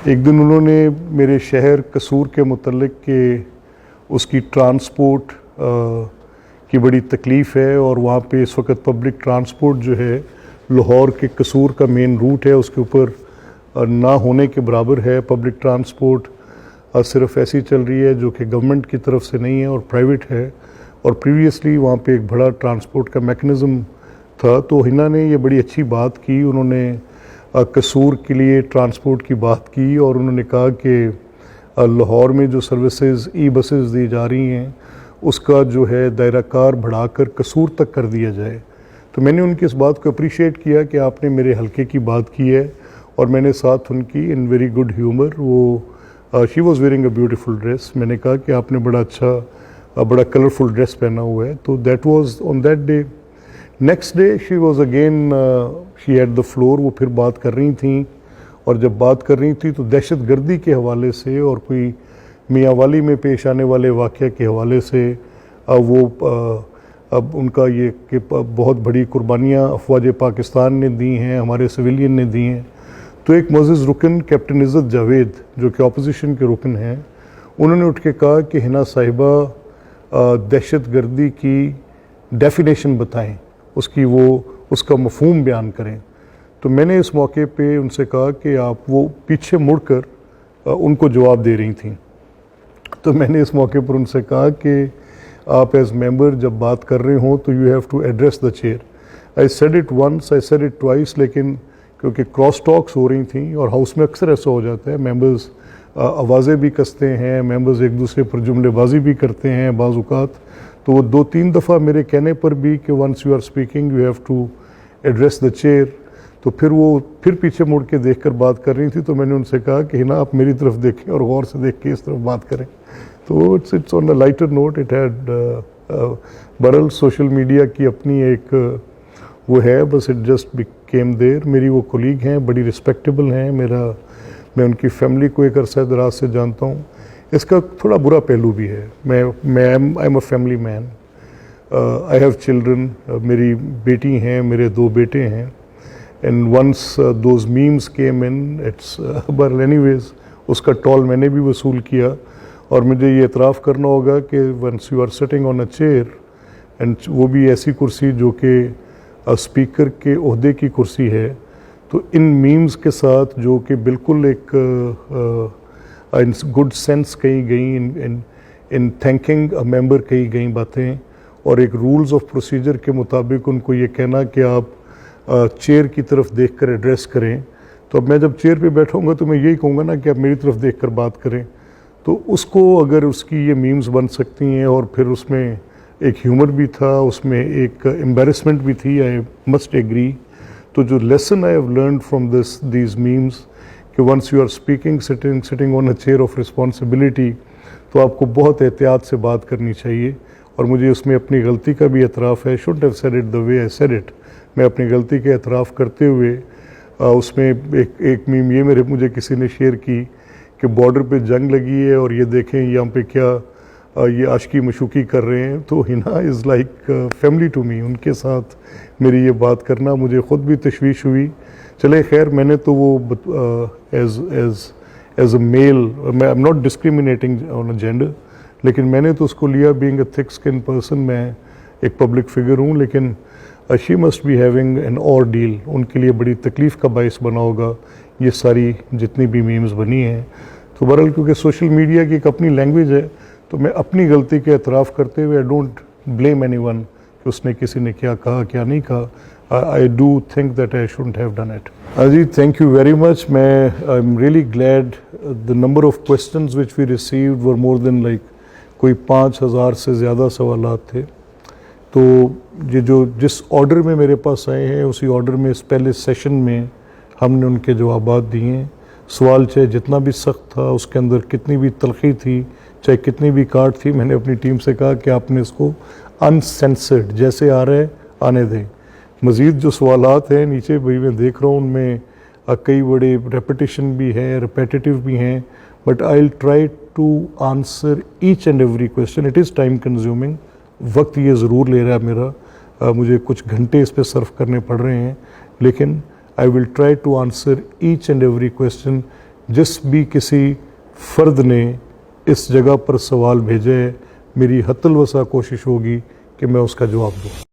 एक दिन उन्होंने मेरे शहर कसूर के मुतल्लिक के उसकी ट्रांसपोर्ट की बड़ी तकलीफ़ है और वहाँ पे इस वक्त पब्लिक ट्रांसपोर्ट जो है लाहौर के कसूर का मेन रूट है उसके ऊपर ना होने के बराबर है। पब्लिक ट्रांसपोर्ट सिर्फ ऐसी चल रही है जो कि गवर्नमेंट की तरफ से नहीं है और प्राइवेट है, और प्रीवियसली वहाँ पे एक बड़ा ट्रांसपोर्ट का मैकेनिज़्म था। तो हिना ने ये बड़ी अच्छी बात की, उन्होंने कसूर के लिए ट्रांसपोर्ट की बात की और उन्होंने कहा कि लाहौर में जो सर्विसेज ई बसेस दी जा रही हैं उसका जो है दायरा कार बढ़ाकर कसूर तक कर दिया जाए। तो मैंने उनकी इस बात को अप्रिशिएट किया कि आपने मेरे हल्के की बात की है, और मैंने साथ उनकी इन वेरी गुड ह्यूमर, वो she was wearing a beautiful dress, मैंने कहा कि आपने बड़ा अच्छा बड़ा कलरफुल ड्रेस पहना हुआ है। तो that was on that day. Next day she was again she had the floor, वो फिर बात कर रही थी, और जब बात कर रही थी तो दहशत गर्दी के हवाले से और कोई मियांवाली में पेश आने वाले वाक़या के हवाले से वो अब उनका ये कि बहुत बड़ी कुर्बानियाँ अफवाज पाकिस्तान ने दी हैं, हमारे सिविलियन ने दी हैं। तो एक मोअज़्ज़ज़ रुकन कैप्टन इज़्ज़त जावेद जो कि अपोजिशन के रुकन हैं, उन्होंने उठ के कहा कि हिना साहिबा दहशत गर्दी की डेफिनेशन बताएं, उसका मफ़हूम बयान करें। तो मैंने इस मौके पे उनसे कहा कि आप वो पीछे मुड़कर उनको जवाब दे रही थी। तो मैंने इस मौके पर उनसे कहा कि आप एज मेंबर जब बात कर रहे हो तो you have to address the chair. I said it once, I said it twice, लेकिन क्योंकि क्रॉस टॉक्स हो रही थी और हाउस में अक्सर ऐसा हो जाता है, मेंबर्स आवाज़ें भी कसते हैं, मेंबर्स एक दूसरे पर जुमलेबाजी भी करते हैं बाज़ औक़ात। तो वो 2-3 दफ़ा मेरे कहने पर भी कि once you are speaking you have to address the chair, तो फिर वो फिर पीछे मुड़ के देखकर बात कर रही थी। तो मैंने उनसे कहा कि हिना आप मेरी तरफ देखें और गौर से देख के इस तरफ बात करें। तो it's on a lighter note. It had बहरहाल सोशल मीडिया की अपनी एक वो है, बस इट जस्ट बिकेम देयर। मेरी वो कोलीग हैं, बड़ी रिस्पेक्टेबल हैं, मैं उनकी फैमिली को एक अरसा दराज से जानता हूँ। इसका थोड़ा बुरा पहलू भी है। I am a family man, I have children, मेरी बेटी हैं, मेरे 2 बेटे हैं, and once those memes came in it's but anyways उसका टॉल मैंने भी वसूल किया। और मुझे ये इतराफ़ करना होगा कि once you are sitting on a chair, and वो भी ऐसी कुर्सी जो कि स्पीकर के ओहदे की कुर्सी है, तो इन मीम्स के साथ जो कि बिल्कुल एक इन गुड सेंस कही गई, इन थैंकिंग अ मेंबर कही गई बातें, और एक रूल्स ऑफ प्रोसीजर के मुताबिक उनको ये कहना कि आप चेयर की तरफ देखकर एड्रेस करें। तो अब मैं जब चेयर पे बैठूंगा तो मैं यही कहूँगा ना कि आप मेरी तरफ देखकर बात करें। तो उसको अगर उसकी ये मीम्स बन सकती हैं, और फिर उसमें एक ह्यूमर भी था, उसमें एक एम्बैरेसमेंट भी थी, आई मस्ट एग्री। तो जो lesson I have learned from these memes कि once you are speaking sitting on a chair of responsibility, तो आपको बहुत एहतियात से बात करनी चाहिए। और मुझे उसमें अपनी गलती का भी एतराफ़ है। Should have said it the way I said it. मैं अपनी गलती के एतराफ़ करते हुए उसमें एक मीम ये मुझे किसी ने शेयर की कि बॉर्डर पे जंग लगी है और ये देखें यहाँ पे क्या ये आशिकी मशूकी कर रहे हैं। तो Hina is like family to me, उनके साथ मेरी ये बात करना मुझे ख़ुद भी तशवीश हुई। चले खैर, मैंने तो वो एज अ मेल, मैं I am not discriminating on a gender, लेकिन मैंने तो उसको लिया being a thick skin person, मैं एक पब्लिक फिगर हूँ, लेकिन she must be having an और डील। उनके लिए बड़ी तकलीफ़ का बायस बना होगा ये सारी जितनी भी मीम्स बनी हैं। तो बहरहाल क्योंकि सोशल मीडिया की एक अपनी लैंग्वेज है, तो मैं अपनी गलती के एतराफ़ करते हुए आई डोंट ब्लेम एनीवन कि उसने किसी ने क्या कहा क्या नहीं कहा। I do think that I shouldn't have done it. अजी thank you very much. I am really glad the number of questions which we received were more than like कोई 5000 से ज़्यादा सवालात थे। तो ये जो जिस ऑर्डर में मेरे पास आए हैं उसी ऑर्डर में इस पहले सेशन में हमने उनके जवाबात दिए हैं। सवाल चाहे जितना भी सख्त था, उसके अंदर कितनी भी तलखी थी, चाहे कितनी भी काट थी, मैंने अपनी टीम से कहा कि आपने इसको अनसेंसर्ड जैसे आ रहे आने दें। मज़ीद जो सवालात हैं नीचे भाई मैं देख रहा हूँ, उनमें कई बड़े रेपिटिशन भी है, रिपेटिटिव भी हैं, but I will try to answer each and every question. It is time consuming, वक्त ये ज़रूर ले रहा है मेरा, मुझे कुछ घंटे इस पर सर्व करने पड़ रहे हैं, लेकिन I will try to answer each and every question जिस भी किसी फ़र्द ने इस जगह पर सवाल भेजे, मेरी हत्तल वसा कोशिश होगी कि मैं उसका जवाब दूँ।